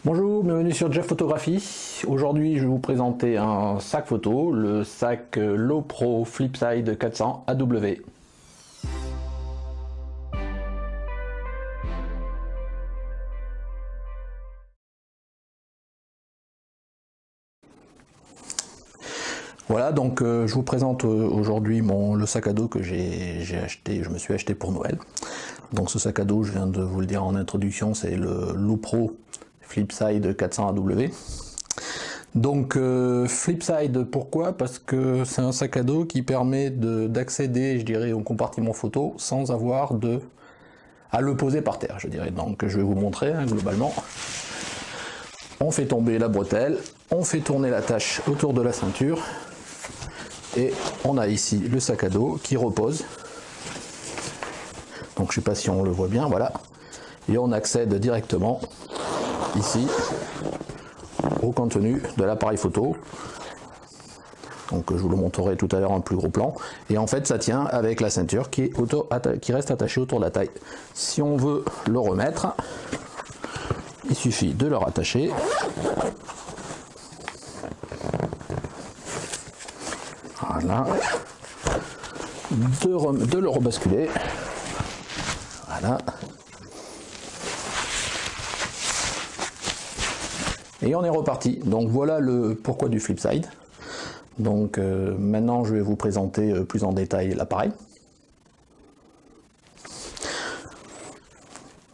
Bonjour, bienvenue sur Jeff Photographie. Aujourd'hui, je vais vous présenter un sac photo, le sac Lowpro Flipside 400 AW. Voilà, donc je vous présente aujourd'hui le sac à dos que je me suis acheté pour Noël. Donc ce sac à dos, je viens de vous le dire en introduction, c'est le Lowpro Flipside 400 AW. Donc Flipside, pourquoi? Parce que c'est un sac à dos qui permet d'accéder, je dirais, au compartiment photo sans avoir à le poser par terre, je dirais. Donc je vais vous montrer globalement. On fait tomber la bretelle, on fait tourner l'attache autour de la ceinture et on a ici le sac à dos qui repose. Donc je ne sais pas si on le voit bien, voilà. Et on accède directement ici au contenu de l'appareil photo. Donc je vous le montrerai tout à l'heure en plus gros plan. Et en fait ça tient avec la ceinture qui reste attachée autour de la taille. Si on veut le remettre, il suffit de le rattacher. Voilà. De le rebasculer. Voilà. Et on est reparti. Donc voilà le pourquoi du Flipside. Donc maintenant je vais vous présenter plus en détail l'appareil.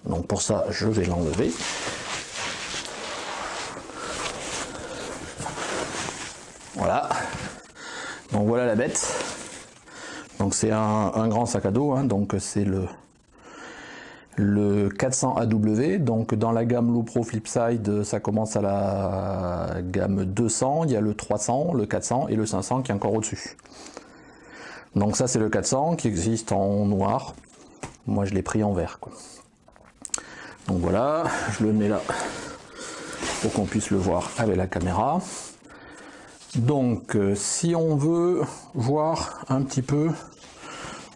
Donc pour ça je vais l'enlever. Voilà. Donc voilà la bête. Donc c'est un grand sac à dos, hein. Donc c'est le 400 AW, donc dans la gamme Lowpro Flipside, ça commence à la gamme 200, il y a le 300, le 400 et le 500 qui est encore au-dessus. Donc ça c'est le 400 qui existe en noir, moi je l'ai pris en vert, quoi. Donc voilà, je le mets là pour qu'on puisse le voir avec la caméra. Donc si on veut voir un petit peu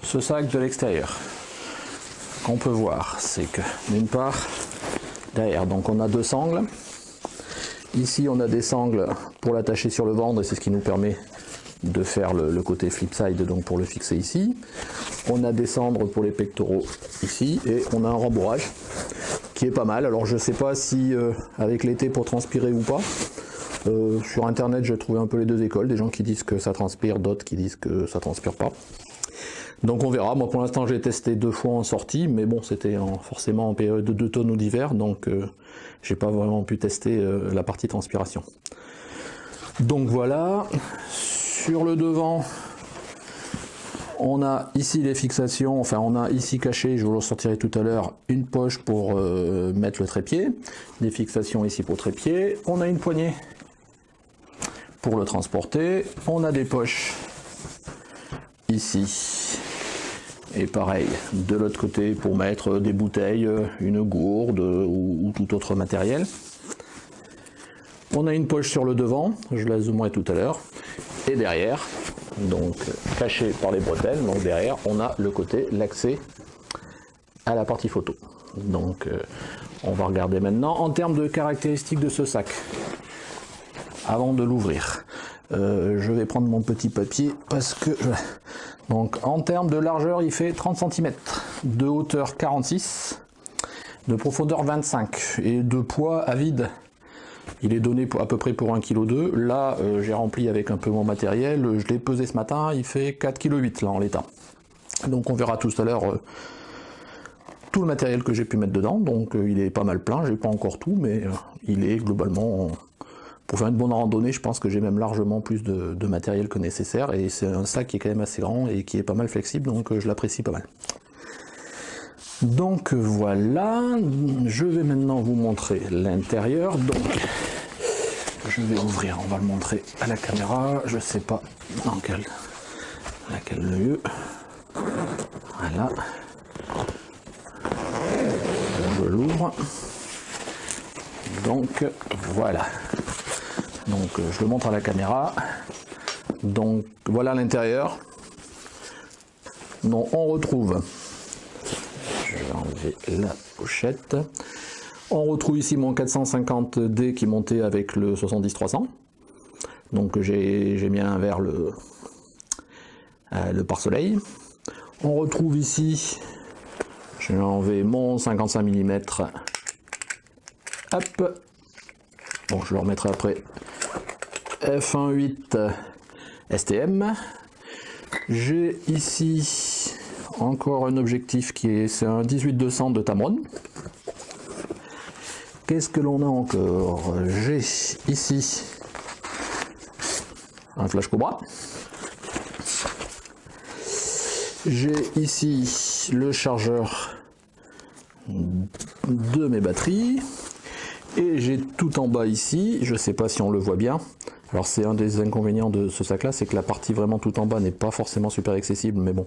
ce sac de l'extérieur, qu'on peut voir, c'est que d'une part derrière, donc on a deux sangles. Ici on a des sangles pour l'attacher sur le ventre et c'est ce qui nous permet de faire le côté flipside, donc pour le fixer ici. On a des cendres pour les pectoraux ici et on a un rembourrage qui est pas mal. Alors je sais pas si avec l'été pour transpirer ou pas. Sur internet j'ai trouvé un peu les deux écoles, des gens qui disent que ça transpire, d'autres qui disent que ça transpire pas. Donc on verra, moi pour l'instant j'ai testé 2 fois en sortie, mais bon c'était forcément en période d'automne ou d'hiver, donc j'ai pas vraiment pu tester la partie transpiration. Donc voilà, sur le devant, on a ici les fixations, enfin on a ici caché, je vous le ressortirai tout à l'heure, une poche pour mettre le trépied, des fixations ici pour trépied, on a une poignée pour le transporter, on a des poches ici et pareil de l'autre côté pour mettre des bouteilles, une gourde ou tout autre matériel. On a une poche sur le devant, je la zoomerai tout à l'heure, et derrière, donc caché par les bretelles, donc derrière on a le côté, l'accès à la partie photo. Donc on va regarder maintenant en termes de caractéristiques de ce sac. Avant de l'ouvrir, je vais prendre mon petit papier parce que donc en termes de largeur il fait 30 cm, de hauteur 46, de profondeur 25 et de poids à vide il est donné à peu près pour 1,2 kg. Là j'ai rempli avec un peu mon matériel, je l'ai pesé ce matin, il fait 4,8 kg là en l'état. Donc on verra tout à l'heure tout le matériel que j'ai pu mettre dedans, donc il est pas mal plein, j'ai pas encore tout mais il est globalement... Pour faire une bonne randonnée, je pense que j'ai même largement plus de matériel que nécessaire et c'est un sac qui est quand même assez grand et qui est pas mal flexible, donc je l'apprécie pas mal. Donc voilà, je vais maintenant vous montrer l'intérieur. Donc je vais ouvrir, on va le montrer à la caméra, je sais pas dans laquelle lieu. Voilà. Je l'ouvre. Donc voilà. Donc je le montre à la caméra. Donc voilà l'intérieur. Donc on retrouve, je vais enlever la pochette. On retrouve ici mon 450D qui montait avec le 70-300. Donc j'ai mis un vers le pare-soleil. On retrouve ici, je vais enlever mon 55 mm. Hop. Bon, je le remettrai après. F1.8 STM. J'ai ici encore un objectif c'est un 18-200 de Tamron. Qu'est-ce que l'on a encore? J'ai ici un flash Cobra. J'ai ici le chargeur de mes batteries. Et j'ai tout en bas ici, je ne sais pas si on le voit bien. Alors c'est un des inconvénients de ce sac là, c'est que la partie vraiment tout en bas n'est pas forcément super accessible, mais bon.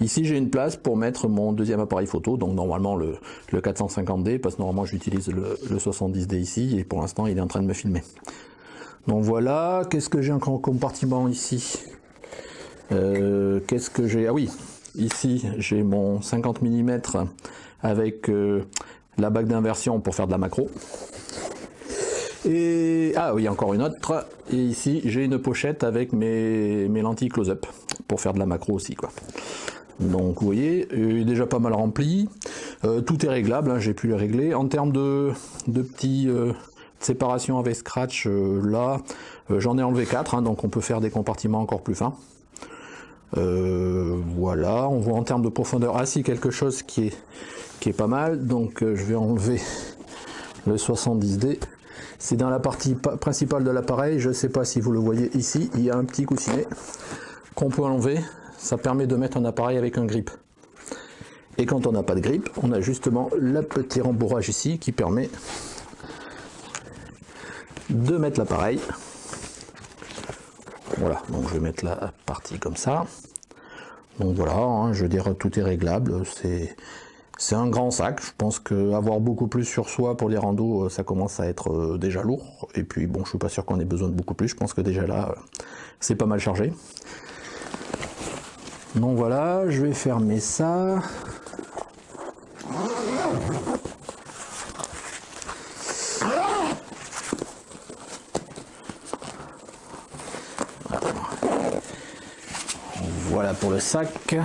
Ici j'ai une place pour mettre mon deuxième appareil photo, donc normalement le 450D, parce que normalement j'utilise le 70D ici, et pour l'instant il est en train de me filmer. Donc voilà, qu'est-ce que j'ai encore en compartiment ici? Qu'est-ce que j'ai? Ah oui, ici j'ai mon 50 mm avec la bague d'inversion pour faire de la macro. Et ah oui, encore une autre. Et ici j'ai une pochette avec mes lentilles close-up pour faire de la macro aussi, quoi. Donc vous voyez, il est déjà pas mal rempli. Tout est réglable, hein, j'ai pu les régler. En termes de petits séparation avec scratch, là j'en ai enlevé 4, hein, donc on peut faire des compartiments encore plus fins. Voilà, on voit en termes de profondeur assis quelque chose qui est pas mal. Donc je vais enlever le 70D. C'est dans la partie principale de l'appareil. Je ne sais pas si vous le voyez ici, il y a un petit coussinet qu'on peut enlever. Ça permet de mettre un appareil avec un grip. Et quand on n'a pas de grip, on a justement le petit rembourrage ici qui permet de mettre l'appareil. Voilà, donc je vais mettre la partie comme ça. Donc voilà, hein, je veux dire, tout est réglable. C'est un grand sac. Je pense qu'avoir beaucoup plus sur soi pour les randos, ça commence à être déjà lourd. Et puis bon, je suis pas sûr qu'on ait besoin de beaucoup plus. Je pense que déjà là, c'est pas mal chargé. Donc voilà, je vais fermer ça. Voilà pour le sac.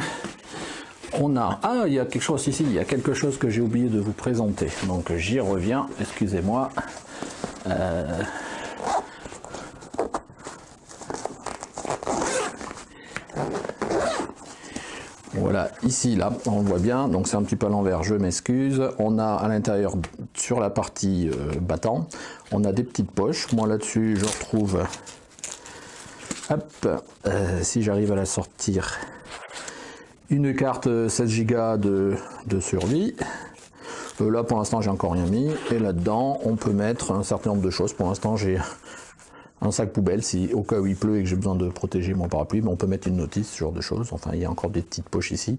On a... Ah, il y a quelque chose ici, il y a quelque chose que j'ai oublié de vous présenter. Donc j'y reviens, excusez-moi. Voilà, ici, là, on le voit bien, donc c'est un petit peu à l'envers, je m'excuse. On a à l'intérieur, sur la partie battant, on a des petites poches. Moi là-dessus, je retrouve... Hop, si j'arrive à la sortir, une carte 16 Go de survie. Là pour l'instant j'ai encore rien mis. Et là-dedans on peut mettre un certain nombre de choses. Pour l'instant j'ai un sac poubelle, si au cas où il pleut et que j'ai besoin de protéger mon parapluie, mais on peut mettre une notice, ce genre de choses. Enfin il y a encore des petites poches ici.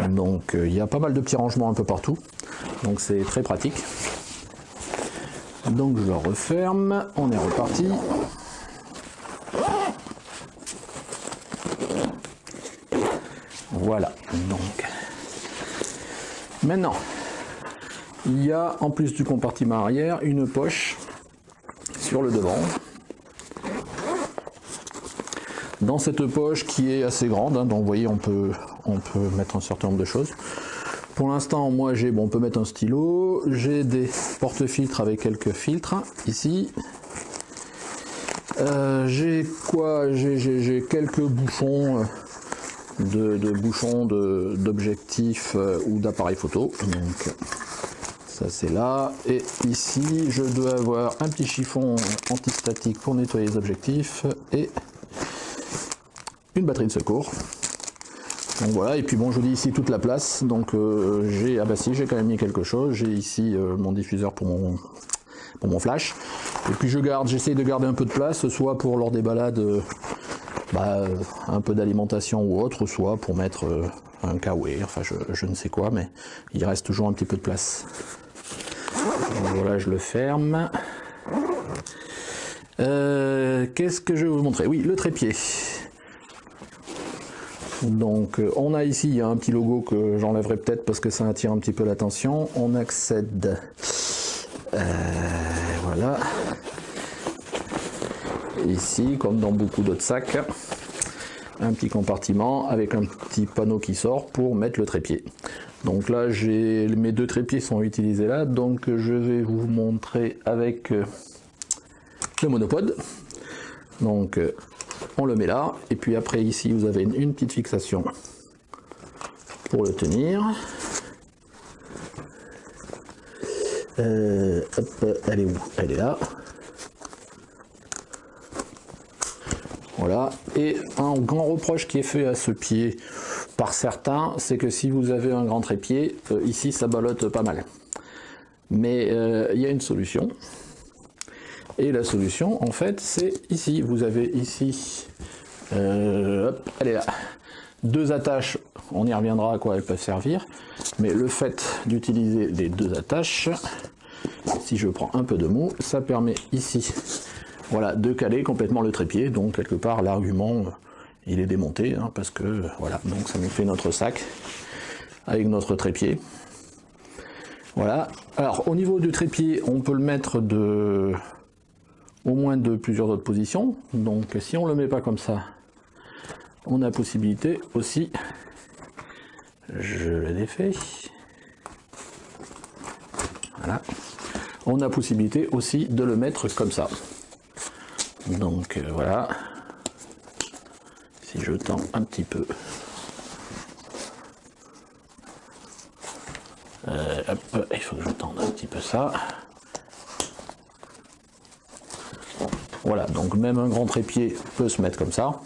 Donc il y a pas mal de petits rangements un peu partout. Donc c'est très pratique. Donc je le referme, on est reparti. Voilà, donc maintenant il y a en plus du compartiment arrière une poche sur le devant. Dans cette poche qui est assez grande, hein, donc vous voyez on peut mettre un certain nombre de choses. Pour l'instant moi j'ai, bon, on peut mettre un stylo, j'ai des porte-filtres avec quelques filtres ici. J'ai quoi, j'ai quelques bouchons d'objectifs ou d'appareils photo. Donc ça c'est là. Et ici je dois avoir un petit chiffon antistatique pour nettoyer les objectifs et une batterie de secours. Donc voilà, et puis bon, je vous dis ici toute la place. Donc j'ai, ah bah si, j'ai quand même mis quelque chose. J'ai ici mon diffuseur pour mon flash. Et puis j'essaye de garder un peu de place, soit pour lors des balades, un peu d'alimentation ou autre, soit pour mettre un kawaii, enfin je ne sais quoi, mais il reste toujours un petit peu de place. Donc voilà, je le ferme. Qu'est-ce que je vais vous montrer? Oui, le trépied. Donc on a ici, il y a un petit logo que j'enlèverai peut-être parce que ça attire un petit peu l'attention. On accède Voilà. Ici, comme dans beaucoup d'autres sacs, un petit compartiment avec un petit panneau qui sort pour mettre le trépied. Donc là, mes deux trépieds sont utilisés là, donc je vais vous montrer avec le monopode. Donc on le met là, et puis après ici vous avez une petite fixation pour le tenir. Hop, elle est où? Elle est là. Voilà, et un grand reproche qui est fait à ce pied par certains, c'est que si vous avez un grand trépied, ici ça ballotte pas mal. Mais il y a une solution. Et la solution, en fait, c'est ici. Vous avez ici, hop, elle est là. Deux attaches, on y reviendra à quoi elles peuvent servir. Mais le fait d'utiliser les deux attaches, si je prends un peu de mou, ça permet ici, voilà, de caler complètement le trépied. Donc quelque part, l'argument, il est démonté, hein, parce que voilà, donc ça nous fait notre sac avec notre trépied. Voilà. Alors au niveau du trépied, on peut le mettre au moins de plusieurs autres positions. Donc si on le met pas comme ça, on a possibilité aussi, je le défais, voilà, on a possibilité aussi de le mettre comme ça. Donc voilà, si je tends un petit peu, hop, il faut que je tende un petit peu ça. Voilà, donc même un grand trépied peut se mettre comme ça,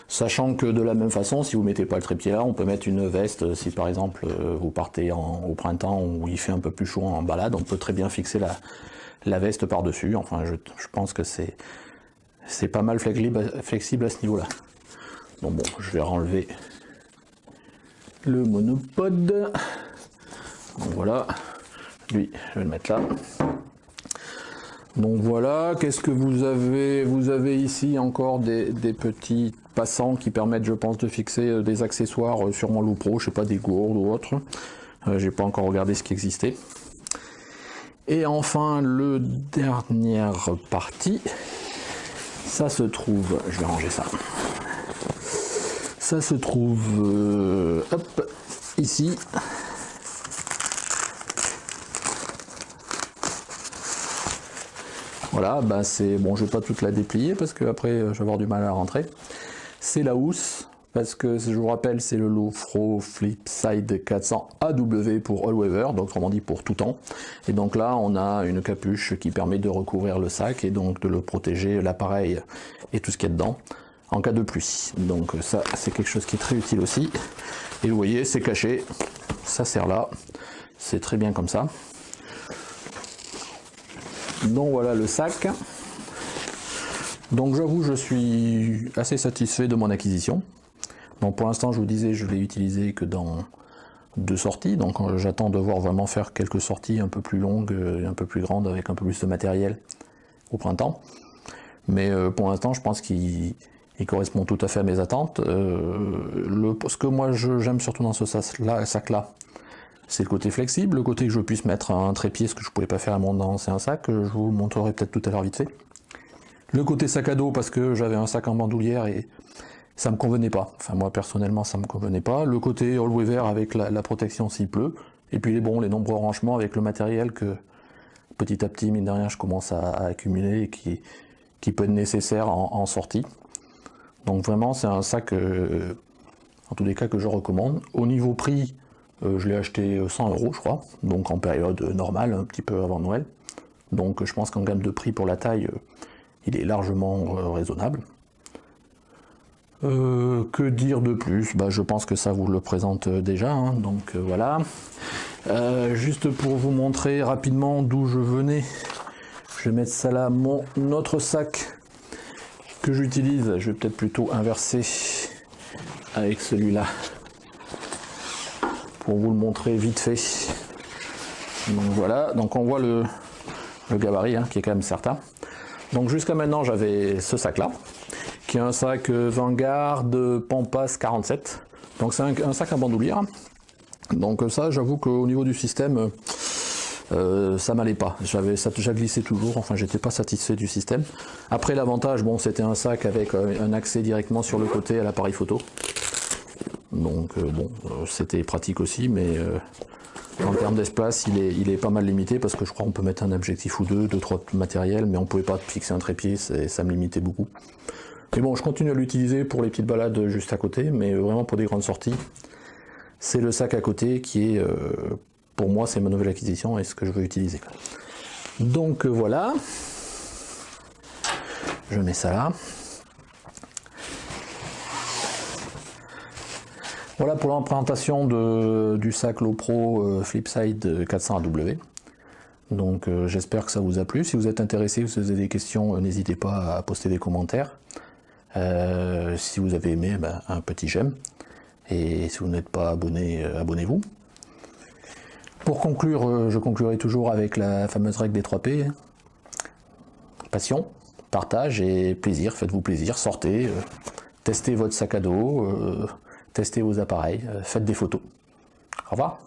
sachant que de la même façon, si vous mettez pas le trépied là, on peut mettre une veste. Si par exemple vous partez au printemps où il fait un peu plus chaud en balade, on peut très bien fixer la veste par-dessus. Enfin, je pense que c'est pas mal flexible à ce niveau-là. Donc bon, je vais renlever le monopode. Donc voilà, lui, je vais le mettre là. Donc voilà, qu'est-ce que vous avez? Vous avez ici encore des petits passants qui permettent, je pense, de fixer des accessoires sur mon Loup Pro, je sais pas, des gourdes ou autre. J'ai pas encore regardé ce qui existait. Et enfin, le dernière partie, ça se trouve, je vais ranger ça. Ça se trouve, hop, ici. Voilà, ben c'est bon, je vais pas toute la déplier parce que après je vais avoir du mal à rentrer. C'est la housse, parce que je vous rappelle, c'est le Loup Pro Flipside 400 AW pour All Weather, donc autrement dit pour tout temps. Et donc là, on a une capuche qui permet de recouvrir le sac et donc de le protéger, l'appareil et tout ce qu'il y a dedans, en cas de pluie. Donc ça, c'est quelque chose qui est très utile aussi. Et vous voyez, c'est caché, ça sert là, c'est très bien comme ça. Donc voilà le sac. Donc j'avoue, je suis assez satisfait de mon acquisition. Donc pour l'instant, je vous disais, je l'ai utilisé que dans 2 sorties. Donc j'attends de voir vraiment faire quelques sorties un peu plus longues, un peu plus grandes, avec un peu plus de matériel au printemps. Mais pour l'instant, je pense qu'il correspond tout à fait à mes attentes. Ce que moi j'aime surtout dans ce sac-là, c'est le côté flexible, le côté que je puisse mettre un trépied, ce que je ne pouvais pas faire à mon ancien sac, je vous le montrerai peut-être tout à l'heure vite fait. Le côté sac à dos, parce que j'avais un sac en bandoulière et ça me convenait pas. Enfin moi personnellement ça me convenait pas. Le côté all weather avec la protection s'il pleut. Et puis les nombreux rangements avec le matériel que petit à petit, mine de rien, je commence à accumuler et qui peut être nécessaire en sortie. Donc vraiment c'est un sac, en tous les cas, que je recommande. Au niveau prix, je l'ai acheté 100 € je crois, donc en période normale, un petit peu avant Noël. Donc je pense qu'en gamme de prix pour la taille, il est largement raisonnable. Que dire de plus? Je pense que ça vous le présente déjà, hein, donc voilà. Juste pour vous montrer rapidement d'où je venais, je vais mettre ça là, mon autre sac que j'utilise, je vais peut-être plutôt inverser avec celui-là pour vous le montrer vite fait. Donc voilà, donc on voit le gabarit, hein, qui est quand même certain. Donc jusqu'à maintenant j'avais ce sac là, qui est un sac Vanguard Pampas 47. Donc c'est un sac à bandoulière. Donc ça, j'avoue qu'au niveau du système, ça m'allait pas, ça glissait toujours, enfin j'étais pas satisfait du système. Après l'avantage, bon, c'était un sac avec un accès directement sur le côté à l'appareil photo, donc c'était pratique aussi, mais en termes d'espace il est pas mal limité, parce que je crois qu'on peut mettre un objectif ou deux, trois matériels, mais on pouvait pas fixer un trépied, ça me limitait beaucoup. Mais bon, je continue à l'utiliser pour les petites balades juste à côté, mais vraiment pour des grandes sorties, c'est le sac à côté qui est, pour moi, c'est ma nouvelle acquisition et ce que je veux utiliser. Donc voilà, je mets ça là. Voilà pour la présentation du sac Lowepro Flipside 400AW. Donc j'espère que ça vous a plu. Si vous êtes intéressé ou si vous avez des questions, n'hésitez pas à poster des commentaires. Si vous avez aimé, un petit j'aime. Et si vous n'êtes pas abonné, abonnez-vous. Pour conclure, je conclurai toujours avec la fameuse règle des 3 P. Passion, partage et plaisir. Faites-vous plaisir, sortez, testez votre sac à dos, testez vos appareils, faites des photos. Au revoir.